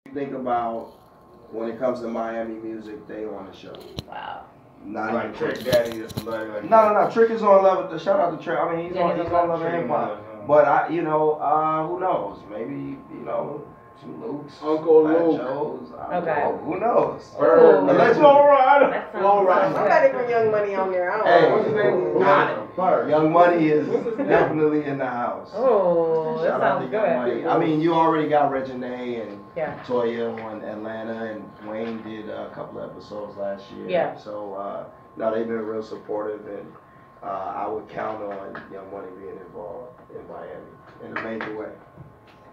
Think about when it comes to Miami music, they on the show. Wow. Not like even Trick Daddy or somebody like that. No. Trick is on level. Shout out to Trick. I mean, he's on Love and Hip Hop. But who knows? Maybe some Luke's, Uncle Fat Luke. Joe's. Okay. Who knows? Ooh. Unless Flow Rider. That sounds Flow Rider. Somebody bring Young Money on there. I don't Hey, know. What's his name? got it. Young Money is definitely in the house. Oh, that Shout out sounds to Young Money. good. I mean, you already got Reginae and Yeah. Toya on Atlanta, and Wayne did a couple of episodes last year. Yeah. So, they've been real supportive, and I would count on Young Money being involved in Miami in a major way.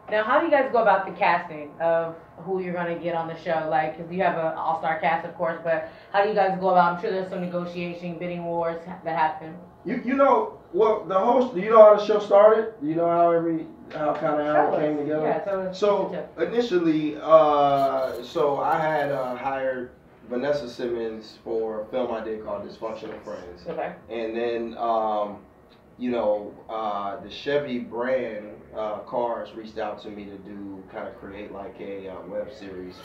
Now, how do you guys go about the casting of who you're going to get on the show? Like, because you have an all-star cast, of course, but how do you guys go about? I'm sure there's some negotiation, bidding wars that happen. The host. Do you know how the show started? Do you know how it came together? Yeah. So initially, so I had hired Vanessa Simmons for a film I did called Dysfunctional Friends. Okay. And then, the Chevy brand cars reached out to me to create like a web series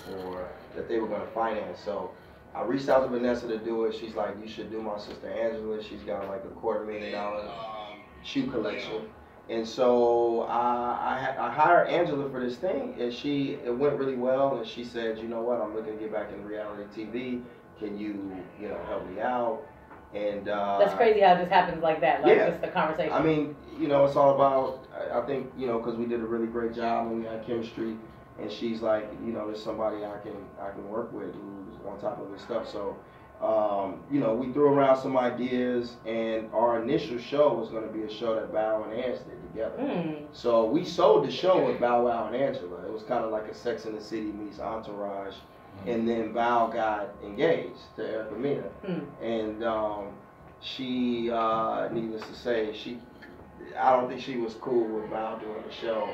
that they were going to finance. So I reached out to Vanessa to do it. She's like, you should do my sister Angela. She's got like $250,000 shoe collection. And so I hired Angela for this thing, and it went really well. And she said, you know what, I'm looking to get back in reality TV. Can you help me out? And that's crazy how it just happens like that. Like, just the conversation. I mean, it's all about, I think, because we did a really great job and we had chemistry. And she's like, there's somebody I can work with who's on top of this stuff. So, we threw around some ideas, and our initial show was going to be a show that Bow and Ants did together. So we sold the show with Bow Wow and Angela. It was kind of like a Sex and the City meets Entourage. And then Bow got engaged to Erica Mena. And she, needless to say, I don't think she was cool with Bow doing the show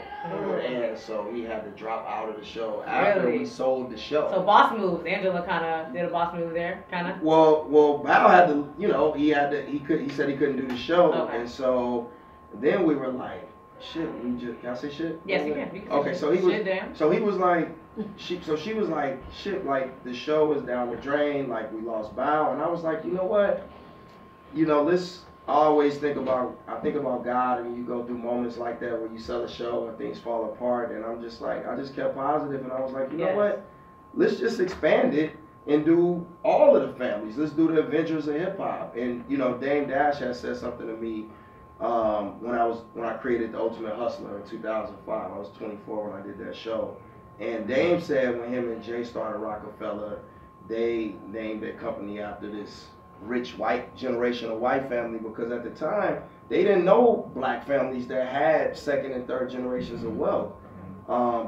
with Ants, so he had to drop out of the show after we sold the show. So boss moves. Angela kind of did a boss move there, kind of. Well, Bow had to, he said he couldn't do the show, and so then we were like, shit, can I say shit? Yes, you can. Okay, so he was like, she was like, shit, like the show is down the drain, like we lost Bow, and I was like, you know what, let's always think about God, and you go through moments like that where you sell a show and things fall apart, and I'm just like, I just kept positive, and I was like, you know what, let's just expand it and do all of the families. Let's do the Avengers of Hip Hop. And Dame Dash has said something to me when I created the Ultimate Hustler in 2005. I was 24 when I did that show. And Dame said when him and Jay started Rockefeller, they named their company after this rich generational white family, because at the time they didn't know black families that had second and third generations of wealth.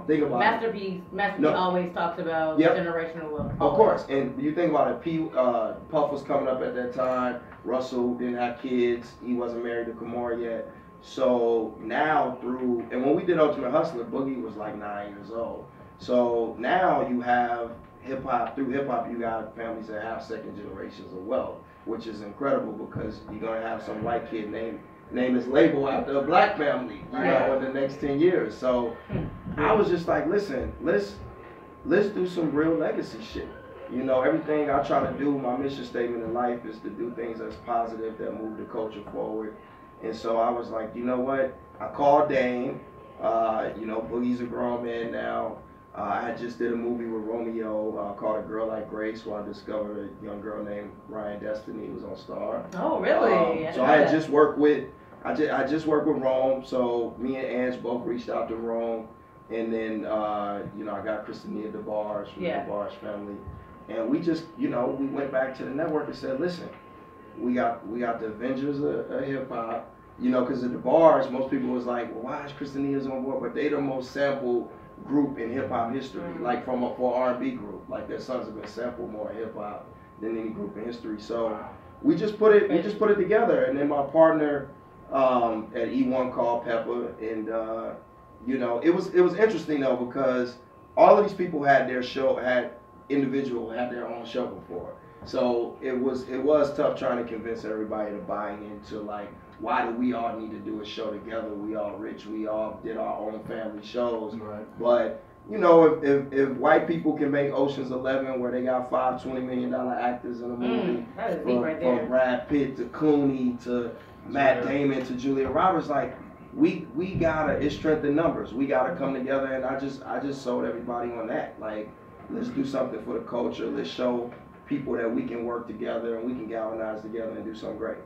Think about Master P always talks about generational wealth. Of course, and you think about it, Puff was coming up at that time. Russell didn't have kids. He wasn't married to Kimora yet. So now and when we did Ultimate Hustler, Boogie was like 9 years old. So now you have through hip hop, you got families that have second generations of wealth, which is incredible, because you're gonna have some white kid name his label after a black family, in the next 10 years. So I was just like, listen, let's do some real legacy shit. Everything I try to do, my mission statement in life is to do things that's positive, that move the culture forward. And so I was like, you know what? I called Dame. Boogie's a grown man now. I just did a movie with Romeo called A Girl Like Grace, where I discovered a young girl named Ryan Destiny who was on Star. Oh, really? So I just worked with Rome. So me and Ange both reached out to Rome, and then I got Christina DeBarge from the DeBarge family, and we just we went back to the network and said, listen, we got the Avengers of hip hop, because the DeBarge, most people was like, well, why is Christina's on board? But they the most sampled group in hip hop history, like for R&B group, like their sons have been sampled more in hip hop than any group in history. So we just put it together, and then my partner at E1 called Pepper, and it was interesting though, because all of these people had their own show before. So it was tough trying to convince everybody to buy into, like, why do we all need to do a show together? We all rich. We all did our own family shows. Right. But you know, if white people can make Ocean's 11 where they got five $20 million actors in a movie, that is deep right there. from Brad Pitt to Clooney to Matt Damon to Julia Roberts, like we gotta, it's strength in numbers. We gotta come together, and I just sold everybody on that. Like, let's do something for the culture. Let's show people that we can work together and we can galvanize together and do something great.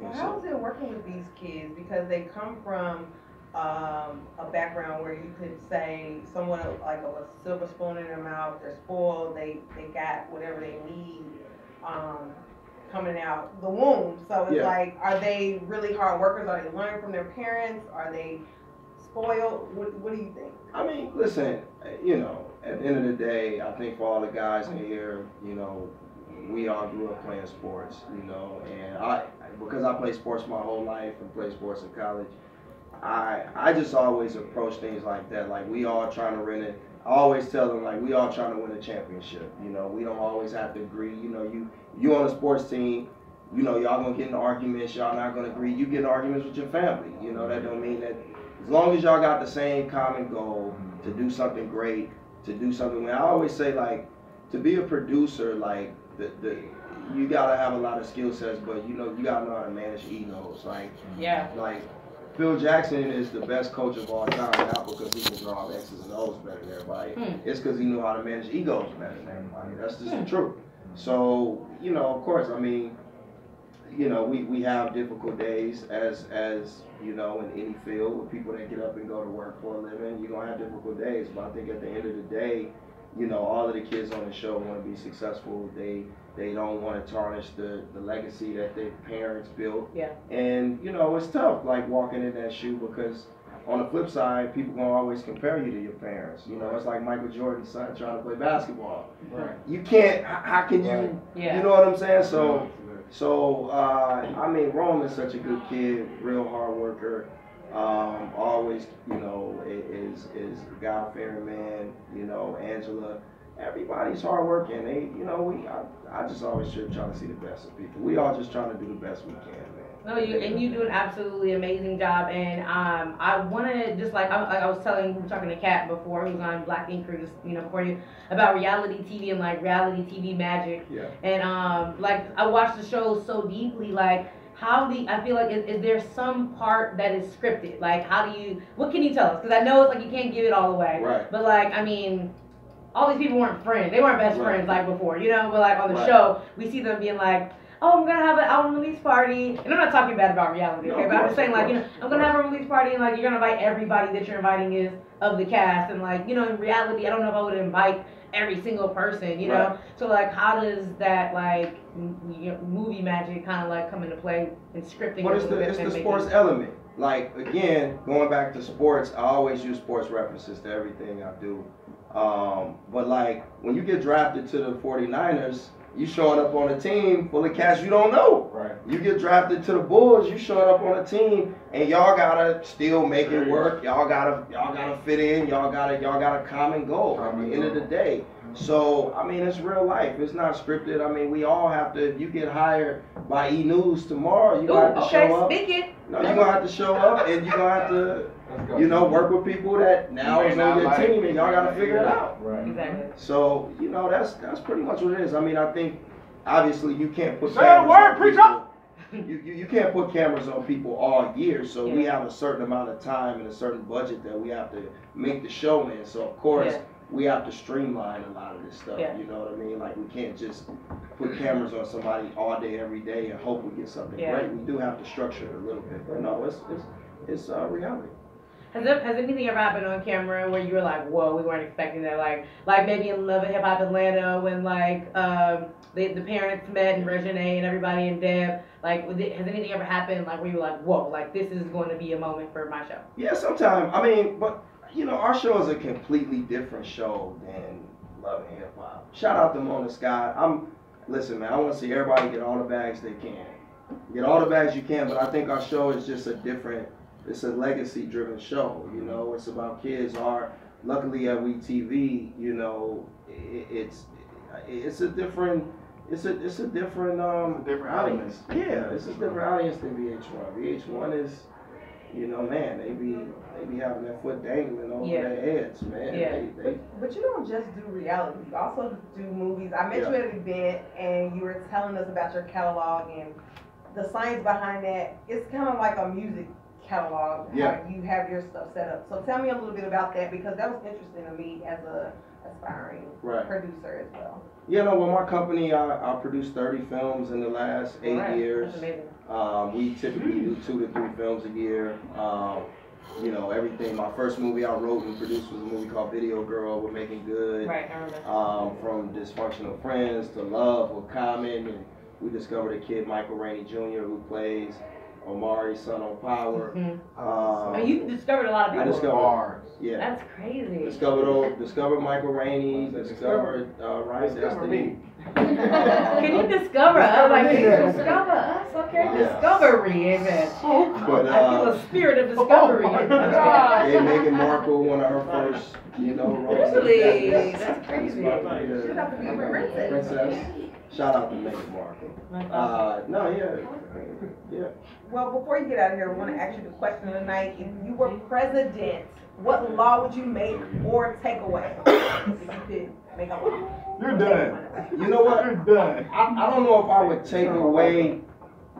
So how is it working with these kids? Because they come from a background where you could say someone like a silver spoon in their mouth, they're spoiled, they got whatever they need coming out the womb. So it's like, are they really hard workers? Are they learning from their parents? Are they spoiled? What do you think? I mean, listen, you know, at the end of the day, I think for all the guys in here, you know, we all grew up playing sports, you know, and because I played sports my whole life and played sports in college, I just always approach things like that. Like, we all trying to win it. I always tell them, like, we all trying to win a championship. You know, we don't always have to agree. You know, you on a sports team, you know, y'all gonna get in arguments. Y'all not gonna agree. You get in arguments with your family. You know, that don't mean that. As long as y'all got the same common goal to do something great, to do something. I always say, like, to be a producer, like, you gotta have a lot of skill sets, but you know, you gotta know how to manage egos. Like, like Phil Jackson is the best coach of all time, not because he can draw X's and O's better than everybody. It's because he knew how to manage egos better than everybody. That's just the truth. So, you know, of course, I mean, you know, we have difficult days as you know, in any field with people that get up and go to work for a living. You're gonna have difficult days, but I think at the end of the day, you know, all of the kids on the show want to be successful. They don't want to tarnish the legacy that their parents built. And, you know, it's tough, like, walking in that shoe, because on the flip side, people gonna always compare you to your parents. You know, it's like Michael Jordan's son trying to play basketball. You can't, how can you, you know what I'm saying? So, I mean, Rome is such a good kid, real hard worker. Always, you know, is a God-fearing man. You know, Angela, everybody's hard working. They, you know, I just always try to see the best of people. We all just trying to do the best we can, man. No, you do an absolutely amazing job, and I want to just, like I was telling, we were talking to Kat before, who's on Black Ink Crew, you know, for you, about reality TV and like reality TV magic. And like, I watched the show so deeply, like, I feel like, is there some part that is scripted? Like, what can you tell us? Because I know it's like you can't give it all away. But like, I mean, all these people weren't friends. They weren't best friends like before, you know? But like on the show, we see them being like, oh, I'm gonna have an album release party. And I'm not talking bad about reality, okay? But I'm just saying, like, you know, I'm gonna have a release party, and like, you're gonna invite everybody that you're inviting is of the cast. And like, you know, in reality, I don't know if I would invite every single person, you know? So like, how does that, like, movie magic kind of like come into play in scripting? But it's the sports element. Like, again, going back to sports, I always use sports references to everything I do. But like, when you get drafted to the 49ers, you showing up on a team full of cats you don't know. You get drafted to the Bulls, you showing up on a team, and y'all gotta still make it work. Y'all gotta fit in. Y'all got a common goal at the end of the day. So, I mean, it's real life. It's not scripted. I mean, we all have to. If you get hired by E! News tomorrow, you gonna have to show up. No, you're gonna have to show up, and you're gonna have to, you know, work with people that now is on your team, and y'all gotta figure it out. Exactly. So, you know, that's pretty much what it is. I mean, I think obviously you can't put cameras on people. You can't put cameras on people all year. So we have a certain amount of time and a certain budget that we have to make the show in. So of course we have to streamline a lot of this stuff. You know what I mean? Like, we can't just put cameras on somebody all day, every day, and hope we get something great. We do have to structure it a little bit. But no, it's reality. Has anything ever happened on camera where you were like, whoa, we weren't expecting that? Like maybe in Love and Hip Hop Atlanta, when like the parents met and Regine and everybody and Deb, like, has anything ever happened like where you were like, whoa, like, this is going to be a moment for my show? Yeah, sometimes. I mean, but you know, our show is a completely different show than Love and Hip Hop. Shout out to Mona Scott. Listen, man, I want to see everybody get all the bags they can. Get all the bags you can, but I think our show is just it's a legacy-driven show. You know, it's about kids. Luckily at WeTV, you know, it's a different audience. Yeah, it's a different audience than VH1. VH1 you know, man, they be having their foot dangling over Yeah. their heads, man. Yeah. But you don't just do reality. You also do movies. I met you at an event, and you were telling us about your catalog and the science behind that. It's kind of like a music catalog. Yeah. How you have your stuff set up. So tell me a little bit about that, because that was interesting to me as a aspiring producer as well. Yeah, no, well, my company, I produced 30 films in the last 8 years. That's amazing. We typically do 2 to 3 films a year. You know, everything. My first movie I wrote and produced was a movie called Video Girl with Making Good. Right, I remember. From Dysfunctional Friends to Love with Common, and we discovered a kid, Michael Rainey Jr., who plays Omari's son on Power. And you discovered a lot of people. I discovered, yeah. That's crazy. Discovered Michael Rainey, discovered Ryan Destiny. Can you discover us? Like, can you discover us? Okay, discovery, amen. But, I feel a spirit of discovery. Yeah, Meghan Markle, one of her first, you know, roles. Really? That's crazy. Princess. Shout out to Meghan Markle. No, yeah. Well, before you get out of here, I want to ask you the question of the night. If you were president, what law would you make or take away? If you could make a law. You're done. You know what? You're done. I don't know if I would take away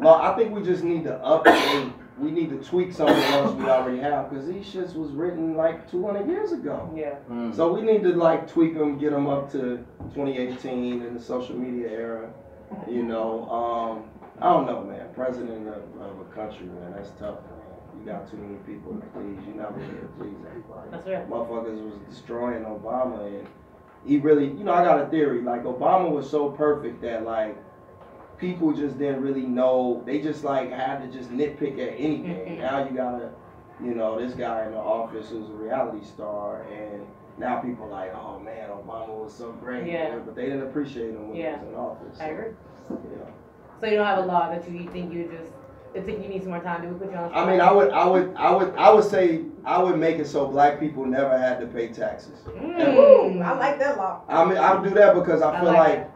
law. I think we just need to update. We need to tweak some of the laws we already have, because these shits was written like 200 years ago. Yeah. So we need to like tweak them, get them up to 2018 in the social media era. You know, I don't know, man. President of a country, man, that's tough, man. You got too many people to please. You're not really to please everybody. That's right. Motherfuckers was destroying Obama, and he really, you know, I got a theory. Like, Obama was so perfect that, like, people just didn't really know. They just, like, had to just nitpick at anything. Now you gotta, you know, this guy in the office who's a reality star, and now people like, oh, man, Obama was so great. Yeah. But they didn't appreciate him when he was in office. So, I agree. Yeah. So you don't have a law that you think you just, think you need some more time to put you on the spot? I mean, I would say I would make it so black people never had to pay taxes. I like that law. I mean, I would do that because I feel like, that.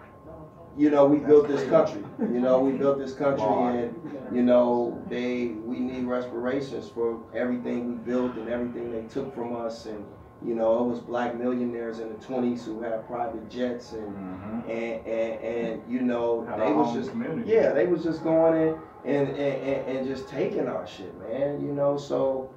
you know, we built this country. You know, we built this country, and you know, we need reparations for everything we built and everything they took from us. And you know, it was black millionaires in the 20s who had private jets, and you know, they was just they was just going in and just taking our shit, man. You know, so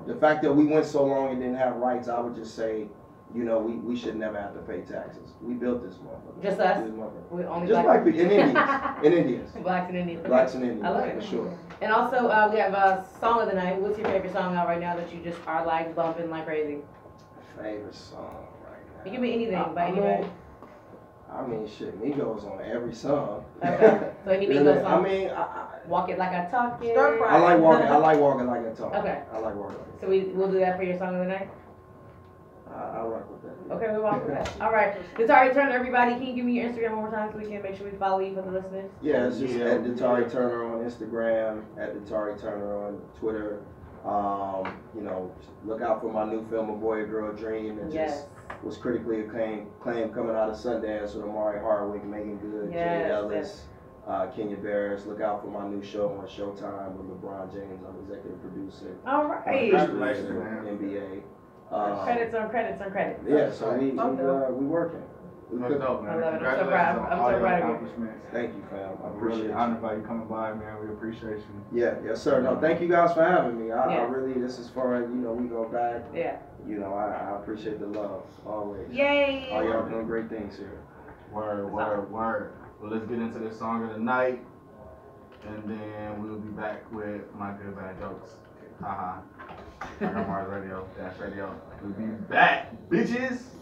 the fact that we went so long and didn't have rights, I would just say, you know, we should never have to pay taxes. We built this motherfucker. Just us? We only just black people. In Indians. Blacks and Indians. Blacks and Indians. I love it. For sure. And also, we have a song of the night. What's your favorite song out right now that you just are like bumping like crazy? Favorite song right now. It can be anything, by anybody. I mean, shit, Migos on every song. Okay. So any Migos song? I mean, Walk It Like I Talk It. I like walking. I like walking like I talk. Okay. I like walking. Like So we'll do that for your song of the night. I'll rock with that. Okay, we'll rock with that. All right. Datari Turner, everybody. Can you give me your Instagram one more time so we can make sure we follow you for the listeners? Yeah, it's just at Datari Turner on Instagram, at Datari Turner on Twitter. You know, look out for my new film, A Boy, A Girl Dream, that just was critically acclaimed coming out of Sundance with Amari Hardwick, Megan Good, Jay Ellis, Kenya Barris. Look out for my new show on Showtime with LeBron James. I'm executive producer. All right. Congratulations, man. NBA. Credits on credits on credits. Yeah, so we working. That's dope, man. I love it. I'm so Congratulations proud. on I'm all so your proud of you. accomplishments. Thank you, fam. I We're appreciate really you. honored by you coming by, man. We appreciate you. Yeah, yes, sir. No, thank you guys for having me. I really, this is for, you know, we go back. Yeah. You know, I appreciate the love, always. Yay! All y'all doing great things here. Word. Well, let's get into the song of the night, and then we'll be back with my good bad jokes. Haha. MYGUYMARSRADIO. We'll be back, bitches.